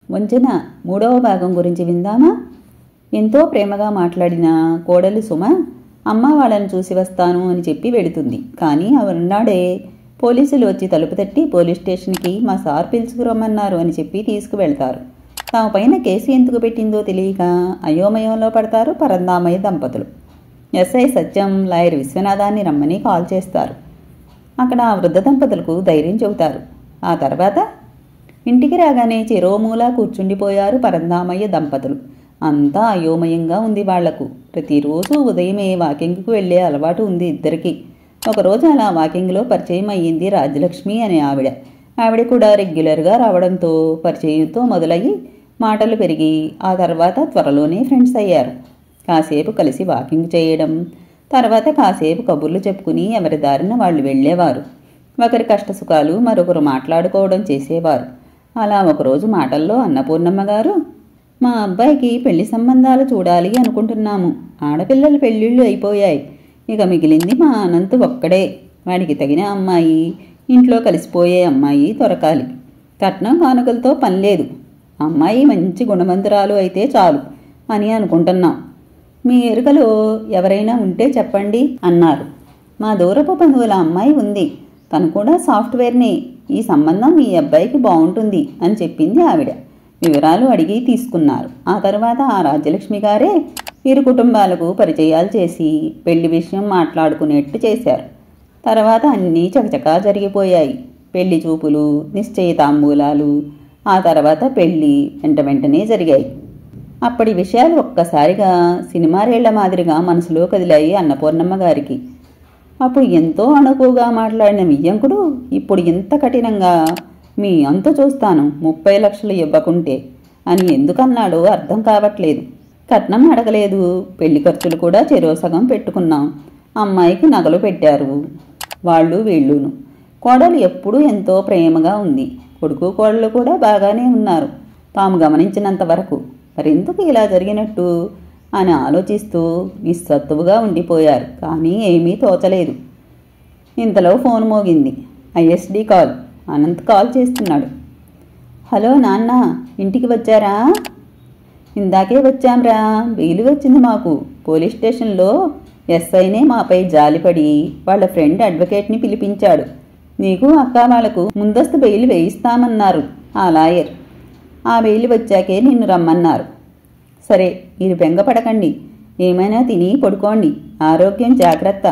వంచన మూడవ భాగం గురించి విందామా? ఎంతో ప్రేమగా మాట్లాడిన కోడలు సుమ అమ్మ వాళ్ళని చూసి వస్తాను అని చెప్పి వెళుతుంది. కానీ అవన్నాడే పోలీసులు వచ్చి తలుపు తట్టి పోలీస్ స్టేషన్కి మా సార్ పిలుచుకురమ్మన్నారు అని చెప్పి తీసుకువెళ్తారు. తమ పైన కేసు ఎందుకు పెట్టిందో తెలియక అయోమయంలో పడతారు పరందామయ్య దంపతులు. ఎస్ఐ సత్యం లాయర్ విశ్వనాథాన్ని రమ్మని కాల్ చేస్తారు. అక్కడ ఆ వృద్ధ దంపతులకు ధైర్యం చెబుతారు. ఆ తర్వాత ఇంటికి రాగానే చెరోమూలా కూర్చుండిపోయారు పరందామయ్య దంపతులు. అంతా అయోమయంగా ఉంది వాళ్లకు. ప్రతిరోజు ఉదయమే వాకింగ్కు వెళ్లే అలవాటు ఉంది ఇద్దరికి. ఒకరోజు అలా వాకింగ్లో పరిచయం అయ్యింది రాజ్యలక్ష్మి అనే ఆవిడ. ఆవిడ కూడా రెగ్యులర్గా రావడంతో పరిచయంతో మొదలయ్యి మాటలు పెరిగి ఆ తర్వాత త్వరలోనే ఫ్రెండ్స్ అయ్యారు. కాసేపు కలిసి వాకింగ్ చేయడం, తర్వాత కాసేపు కబుర్లు చెప్పుకుని ఎవరి దారిన వాళ్ళు వెళ్ళేవారు. ఒకరి కష్టసుఖాలు మరొకరు మాట్లాడుకోవడం చేసేవారు. అలా ఒకరోజు మాటల్లో అన్నపూర్ణమ్మ గారు, మా అబ్బాయికి పెళ్లి సంబంధాలు చూడాలి అనుకుంటున్నాము. ఆడపిల్లల పెళ్ళిళ్ళు అయిపోయాయి. ఇక మిగిలింది మా అనంత్ ఒక్కడే. వాడికి తగిన అమ్మాయి, ఇంట్లో కలిసిపోయే అమ్మాయి దొరకాలి. కట్నం కానుకలతో పనిలేదు. అమ్మాయి మంచి గుణవంతురాలు అయితే చాలు అని అనుకుంటున్నాం. మీ ఎరుకలో ఎవరైనా ఉంటే చెప్పండి అన్నారు. మా దూరపు బంధువుల అమ్మాయి ఉంది. తను కూడా సాఫ్ట్వేర్నే. ఈ సంబంధం మీ అబ్బాయికి బాగుంటుంది అని చెప్పింది ఆవిడ. వివరాలు అడిగి తీసుకున్నారు. ఆ తర్వాత ఆ రాజ్యలక్ష్మి గారే ఇరు కుటుంబాలకు పరిచయాలు చేసి పెళ్లి విషయం మాట్లాడుకునేట్టు చేశారు. తర్వాత అన్నీ చకచకా జరిగిపోయాయి. పెళ్లి చూపులు, నిశ్చయ తాంబూలాలు, ఆ తర్వాత పెళ్లి వెంటనే జరిగాయి. అప్పటి విషయాలు ఒక్కసారిగా సినిమా రేళ్ల మాదిరిగా మనసులో కదిలాయి అన్నపూర్ణమ్మ గారికి. అప్పుడు ఎంతో అణుకుగా మాట్లాడిన వియ్యంకుడు ఇప్పుడు ఇంత కఠినంగా మీ అంత చూస్తాను 30 లక్షలు ఇవ్వకుంటే అని ఎందుకన్నాడో అర్థం కావట్లేదు. కట్నం అడగలేదు. పెళ్లి ఖర్చులు కూడా చెరో సగం పెట్టుకున్నాం. అమ్మాయికి నగలు పెట్టారు వాళ్ళు వీళ్ళును. కోడలు ఎప్పుడూ ఎంతో ప్రేమగా ఉంది. కొడుకు కోడలు కూడా బాగానే ఉన్నారు తాము గమనించినంత వరకు. మరెందుకు ఇలా జరిగినట్టు అని ఆలోచిస్తూ నిస్సత్తువుగా ఉండిపోయారు. కానీ ఏమీ తోచలేదు. ఇంతలో ఫోన్ మోగింది. ISD call. అనంత్ కాల్ చేస్తున్నాడు. హలో నాన్న, ఇంటికి వచ్చారా? ఇందాకే వచ్చాంరా. బెయిల్ వచ్చింది మాకు. పోలీస్ స్టేషన్లో ఎస్ఐనే మాపై జాలిపడి వాళ్ళ ఫ్రెండ్ అడ్వకేట్ని పిలిపించాడు. నీకు అక్క వాళ్లకు ముందస్తు బెయిల్ వేయిస్తామన్నారు ఆ లాయర్. ఆ బెయిల్ వచ్చాకే నిన్ను రమ్మన్నారు. సరే, మీరు బెంగపడకండి. ఏమైనా తిని పడుకోండి. ఆరోగ్యం జాగ్రత్త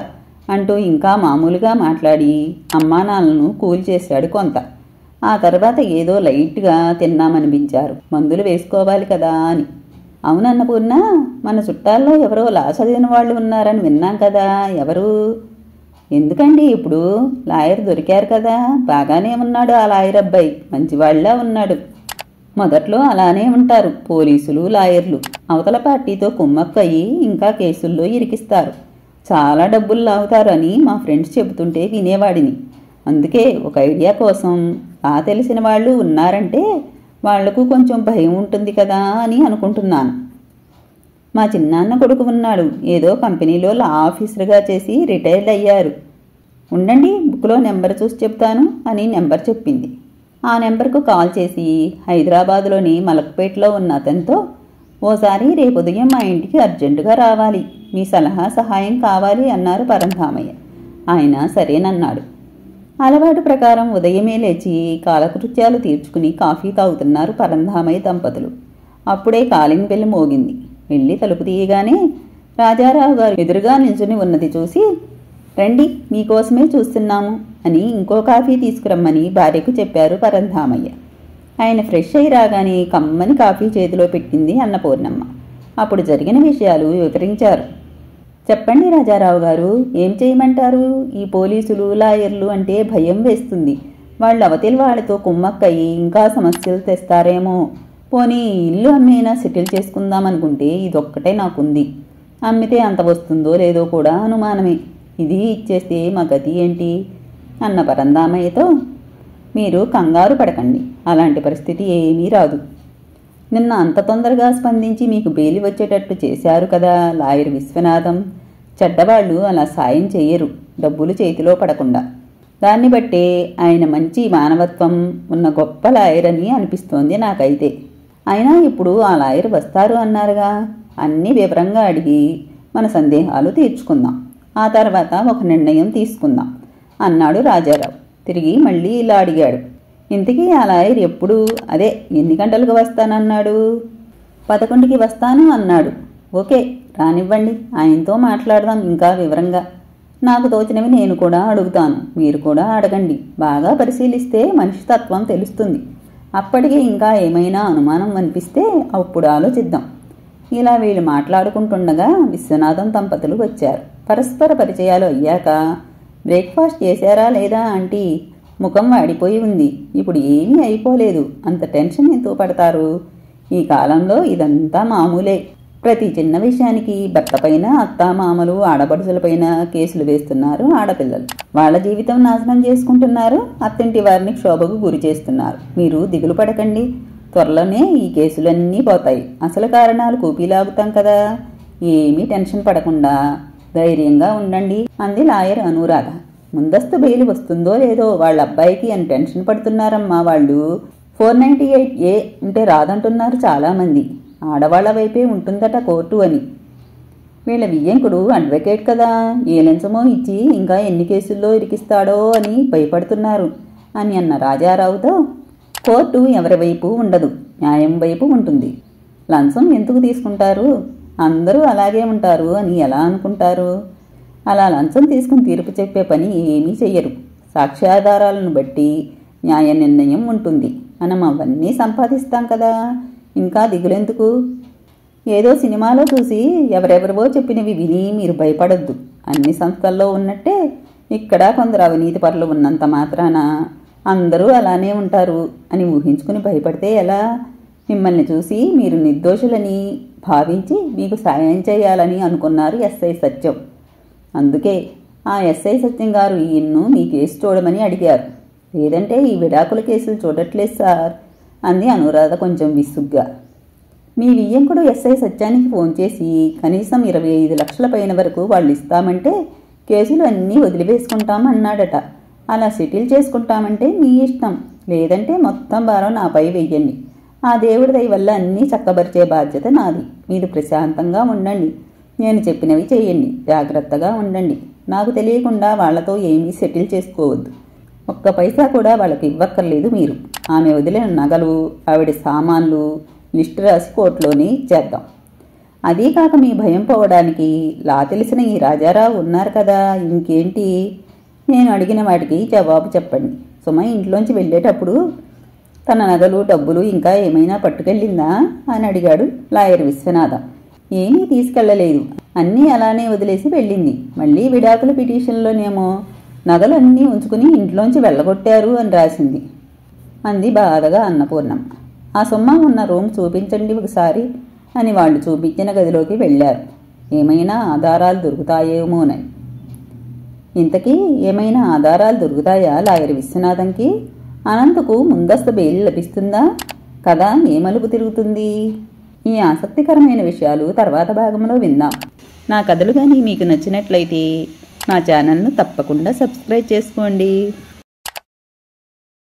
అంటూ ఇంకా మామూలుగా మాట్లాడి అమ్మానాన్నలను కూల్ చేశాడు కొంత. ఆ తర్వాత ఏదో లైట్గా తిన్నామనిపించారు. మందులు వేసుకోవాలి కదా అని. అవునన్నపూర్ణ, మన చుట్టాల్లో ఎవరో లా చదివిన వాళ్ళు ఉన్నారని విన్నాం కదా. ఎవరు? ఎందుకండి ఇప్పుడు? లాయర్ దొరికారు కదా. బాగానే ఉన్నాడు ఆ లాయర్ అబ్బాయి. మంచివాళ్లా ఉన్నాడు. మొదట్లో అలానే ఉంటారు పోలీసులు, లాయర్లు. అవతల పార్టీతో కుమ్మక్కయి ఇంకా కేసుల్లో ఇరికిస్తారు. చాలా డబ్బులు లాగుతారు అని మా ఫ్రెండ్స్ చెబుతుంటే వినేవాడిని. అందుకే ఒక ఐడియా కోసం తెలిసిన వాళ్ళు ఉన్నారంటే వాళ్లకు కొంచెం భయం ఉంటుంది కదా అని అనుకుంటున్నాను. మా చిన్నాన్న కొడుకు ఉన్నాడు. ఏదో కంపెనీలో లా ఆఫీసర్గా చేసి రిటైర్డ్ అయ్యారు. ఉండండి, బుక్లో నెంబర్ చూసి చెప్తాను అని నెంబర్ చెప్పింది. ఆ నెంబర్కు కాల్ చేసి హైదరాబాదులోని మలక్పేటలో ఉన్న అతనితో, ఓసారి రేపు ఉదయం మా ఇంటికి అర్జెంటుగా రావాలి. మీ సలహా సహాయం కావాలి అన్నారు పరంధామయ్య. ఆయన సరేనన్నాడు. అలవాటు ప్రకారం ఉదయమే లేచి కాలకృత్యాలు తీర్చుకుని కాఫీ తాగుతున్నారు పరంధామయ్య దంపతులు. అప్పుడే కాలింగ్ బెల్ మోగింది. వెళ్ళి తలుపు తీయగానే రాజారావు గారు ఎదురుగా నిల్చుని ఉన్నది చూసి, రండి, మీకోసమే చూస్తున్నాము అని ఇంకో కాఫీ తీసుకురమ్మని భార్యకు చెప్పారు పరంధామయ్య. ఆయన ఫ్రెష్ అయి రాగానే కమ్మని కాఫీ చేతిలో పెట్టింది అన్నపూర్ణమ్మ. అప్పుడు జరిగిన విషయాలు వివరించారు. చెప్పండి రాజారావు గారు, ఏం చేయమంటారు? ఈ పోలీసులు, లాయర్లు అంటే భయం వేస్తుంది. వాళ్ళు అవతలి వాళ్ళతో కుమ్మక్కయి ఇంకా సమస్యలు తెస్తారేమో. పోనీ ఇల్లు అమ్మేనా సెటిల్ చేసుకుందామనుకుంటే ఇదొక్కటే నాకుంది. అమ్మితే అంత వస్తుందో లేదో కూడా అనుమానమే. ఇది ఇచ్చేస్తే మా గతి ఏంటి అన్న పరంధామయ్యతో, మీరు కంగారు పడకండి. అలాంటి పరిస్థితి ఏమీ రాదు. నిన్న అంత తొందరగా స్పందించి మీకు బెయిల్ వచ్చేటట్టు చేశారు కదా లాయర్ విశ్వనాథం. చెడ్డవాళ్లు అలా సాయం చెయ్యరు డబ్బులు చేతిలో పడకుండా. దాన్ని బట్టే ఆయన మంచి మానవత్వం ఉన్న గొప్ప లాయర్ అని అనిపిస్తోంది నాకైతే అయినా ఇప్పుడు ఆ లాయర్ వస్తారు అన్నారుగా, అన్నీ వివరంగా అడిగి మన సందేహాలు తీర్చుకుందాం, ఆ తర్వాత ఒక నిర్ణయం తీసుకుందాం అన్నాడు రాజారావు. తిరిగి మళ్ళీ ఇలా అడిగాడు, ఇంతకీ ఆ లాయర్ ఎప్పుడు, అదే ఎన్ని గంటలకు వస్తానన్నాడు? 11కి వస్తాను అన్నాడు. ఓకే, రానివ్వండి, ఆయనతో మాట్లాడదాం ఇంకా వివరంగా. నాకు తోచినవి నేను కూడా అడుగుతాను, మీరు కూడా అడగండి. బాగా పరిశీలిస్తే మనిషి తత్వం తెలుస్తుంది. అప్పటికి ఇంకా ఏమైనా అనుమానం అనిపిస్తే అప్పుడు ఆలోచిద్దాం. ఇలా వీళ్ళు మాట్లాడుకుంటుండగా విశ్వనాథం దంపతులు వచ్చారు. పరస్పర పరిచయాలు అయ్యాక, బ్రేక్ఫాస్ట్ చేశారా లేదా ఆంటీ? ముఖం వాడిపోయి ఉంది. ఇప్పుడు ఏమీ అయిపోలేదు, అంత టెన్షన్ ఎందుకు పడతారు? ఈ కాలంలో ఇదంతా మామూలే. ప్రతి చిన్న విషయానికి భర్తపైన, అత్తామామలు, ఆడపడుచులపైన కేసులు వేస్తున్నారు ఆడపిల్లలు. వాళ్ళ జీవితం నాశనం చేసుకుంటున్నారు, అత్తింటి వారిని క్షోభకు గురి చేస్తున్నారు. మీరు దిగులు పడకండి, త్వరలోనే ఈ కేసులన్నీ పోతాయి. అసలు కారణాలు కూపీలాగుతాం కదా, ఏమీ టెన్షన్ పడకుండా ధైర్యంగా ఉండండి అంది లాయర్ అనురాధ. ముందస్తు బెయిల్ వస్తుందో లేదో వాళ్ళ అబ్బాయికి అని టెన్షన్ పడుతున్నారమ్మా వాళ్ళు. 498A ఉంటే రాదంటున్నారు చాలామంది. ఆడవాళ్ల వైపే ఉంటుందట కోర్టు అని. వీళ్ళ వియ్యంకుడు అడ్వకేట్ కదా, ఏ లంచమో ఇచ్చి ఇంకా ఎన్ని కేసుల్లో ఇరికిస్తాడో అని భయపడుతున్నారు అని అన్న రాజారావుతో, కోర్టు ఎవరి వైపు ఉండదు, న్యాయం వైపు ఉంటుంది. లంచం ఎందుకు తీసుకుంటారు? అందరూ అలాగే ఉంటారు అని ఎలా అనుకుంటారు? అలా లంచం తీసుకుని తీర్పు చెప్పే పని ఏమీ చెయ్యరు. సాక్ష్యాధారాలను బట్టి న్యాయ నిర్ణయం ఉంటుంది. మనం అవన్నీ సంపాదిస్తాం కదా, ఇంకా దిగులెందుకు? ఏదో సినిమాలో చూసి ఎవరెవరివో చెప్పినవి విని మీరు భయపడొద్దు. అన్ని సంస్థల్లో ఉన్నట్టే ఇక్కడ కొందరు అవినీతి పరులు ఉన్నంత మాత్రాన అందరూ అలానే ఉంటారు అని ఊహించుకుని భయపడితే ఎలా? మిమ్మల్ని చూసి మీరు నిర్దోషులని భావించి మీకు సాయం చేయాలని అనుకున్నారు ఎస్ఐ సత్యం. అందుకే ఆ ఎస్ఐ సత్యం గారు ఈయన్ను మీ కేసు చూడమని అడిగారు. లేదంటే ఈ విడాకుల కేసులు చూడట్లేదు సార్ అంది అనురాధ కొంచెం విసుగ్గా. మీ వియ్యంకుడు ఎస్ఐ సత్యానికి ఫోన్ చేసి కనీసం 25 లక్షల పైన వరకు వాళ్ళు ఇస్తామంటే కేసులు అన్నీ వదిలివేసుకుంటామన్నాడట. అలా సెటిల్ చేసుకుంటామంటే మీ ఇష్టం, లేదంటే మొత్తం భారం నాపై వెయ్యండి. ఆ దేవుడి దయ వల్ల అన్నీ చక్కబరిచే బాధ్యత నాది. మీరు ప్రశాంతంగా ఉండండి, నేను చెప్పినవి చేయండి, జాగ్రత్తగా ఉండండి. నాకు తెలియకుండా వాళ్లతో ఏమీ సెటిల్ చేసుకోవద్దు. ఒక్క పైసా కూడా వాళ్ళకి ఇవ్వక్కర్లేదు మీరు. ఆమె వదిలిన నగలు, ఆవిడ సామాన్లు లిస్టు రాసి కోర్టులోనే ఇచ్చేద్దాం. అదీ కాక మీ భయం పోవడానికి లా తెలిసిన ఈ రాజారావు ఉన్నారు కదా, ఇంకేంటి? నేను అడిగిన వాటికి జవాబు చెప్పండి. సుమ ఇంట్లోంచి వెళ్ళేటప్పుడు తన నగలు, డబ్బులు ఇంకా ఏమైనా పట్టుకెళ్ళిందా అని అడిగాడు లాయర్ విశ్వనాథం. ఏమీ తీసుకెళ్లలేదు, అన్నీ అలానే వదిలేసి వెళ్ళింది. మళ్ళీ విడాకుల పిటిషన్లోనేమో నగలన్నీ ఉంచుకుని ఇంట్లోంచి వెళ్ళగొట్టారు అని రాసింది అంది బాధగా అన్నపూర్ణమ్మ. ఆ సొమ్మ ఉన్న రూమ్ చూపించండి ఒకసారి అని వాళ్ళు చూపించిన గదిలోకి వెళ్ళారు. ఏమైనా ఆధారాలు దొరుకుతాయేమోనని. ఇంతకీ ఏమైనా ఆధారాలు దొరుకుతాయా లాయర్ విశ్వనాథంకి? అనంతకు ముందస్తు బెయిల్ లభిస్తుందా? కదా ఏ మలుపు తిరుగుతుంది? ఈ ఆసక్తికరమైన విషయాలు తర్వాత భాగంలో విందాం. నా కథలు కానీ మీకు నచ్చినట్లయితే నా ఛానల్ను తప్పకుండా సబ్స్క్రైబ్ చేసుకోండి.